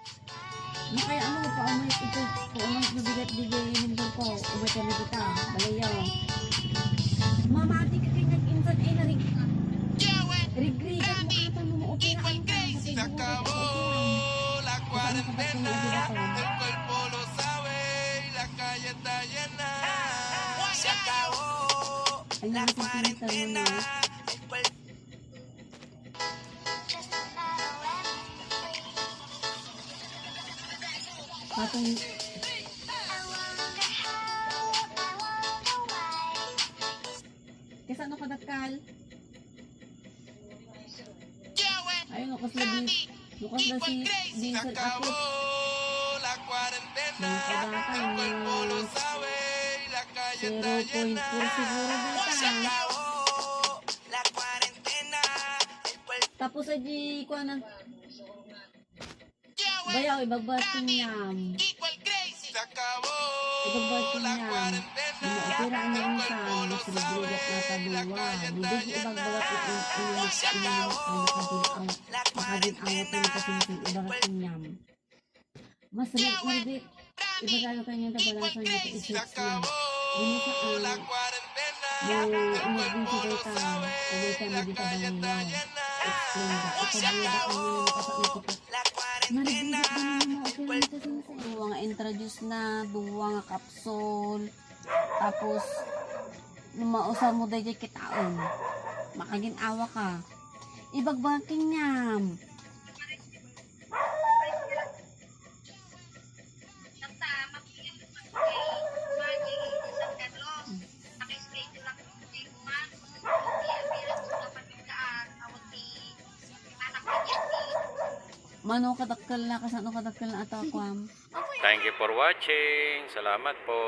Ano kaya ano, paumay ito, paumay bigat-bigay ko, umay kami kita, balayaw. Mamati ka kay nag-insan ay regret mo ata mo operahan ka, Se acabó la cuarentena, el cuerpo lo sabe y la calle está llena. Se acabó la cuarentena, el cuerpo. Patong kesa ano kadakal? Ayun, nukas na si Diesel Acabó Akit. la cuarentena, Mga kadakal, el cuerpo lo sabe y la calle está 0.4 llena. siguro Se bata. acabó la cuarentena, el cuerpo. Tapos ay di ko na. Bayaw, ibagbating niyam. Se acabó Ibagbating la niyam. cuarentena, Inaopera ang el minsan. cuerpo lo Masribrigat na sabe y la taluwa. calle está Bibig llena. ibagbagat Se acabó la cuarentena, ibagating niyam. Mas ribig. Ibagalo kanya tabalasan niya se isip niya. acabó Dino sa la cuarentena, mo el umagin cuerpo sa lo data. sabe Kaway y ka la na di calle está tabalayaw. llena. Explain ka. Se Ikabuya ka acabó niya nakasakit kita. la cuarentena, Maribigit ba naman mo el okay cuerpo. sa sinsa? Duwa nga introduce na, duwa nga kapsol. Tapos, lumausa mo dahil kitaon. Makaginawa ka. Ibagbaking niyam. Mano kadakkel na kasano kadakkel na ato akwam. Thank you for watching. Salamat po.